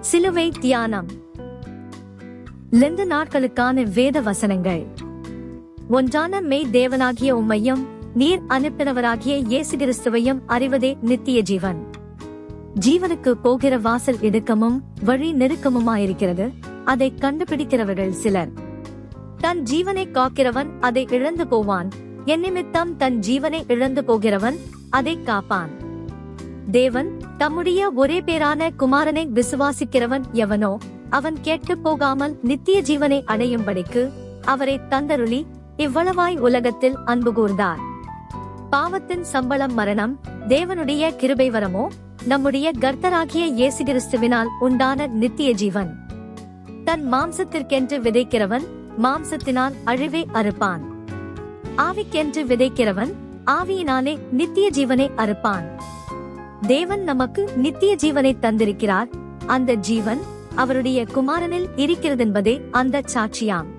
சிலுவை தியானம். லெந்து நாட்களுக்கான வேத வசனங்கள். ஒன்றான மெய் தேவனாகிய உம்மையும் நீர் அனுப்பினவராகிய இயேசு கிறிஸ்துவையும் அறிவதே நித்திய ஜீவன். ஜீவனுக்கு போகிற வாசல் இடுக்கமும் வழி நெருக்கமுமாயிருக்கிறது, அதை கண்டுபிடிக்கிறவர்கள் சிலர். தன் ஜீவனை காக்கிறவன் அதை இழந்து போவான், என் நிமித்தம் தன் ஜீவனை இழந்து போகிறவன் அதை காப்பான். தேவன் தம்முடைய ஒரே பேரான குமாரனை விசுவாசிக்கிறவன் எவனோ அவன் கேட்டுப் போகாமல் நித்திய ஜீவனை அடையும்படிக்கு அவரை தந்தருளி இவ்வளவாய் உலகத்தில் அன்பு கூர்ந்தார். பாவத்தின் சம்பளம் மரணம், தேவனுடைய கிருபை வரமோ நம்முடைய கர்த்தராகிய இயேசு கிறிஸ்துவினால் உண்டான நித்திய ஜீவன். தன் மாம்சத்திற்கென்று விதைக்கிறவன் மாம்சத்தினால் அழிவை அறுப்பான், ஆவிக்கென்று விதைக்கிறவன் ஆவியினாலே நித்திய ஜீவனை அறுப்பான். தேவன் நமக்கு நித்திய ஜீவனை தந்திருக்கிறார், அந்த ஜீவன் அவருடைய குமாரனில் இருக்கிறதென்பதே அந்த சாட்சியாம்.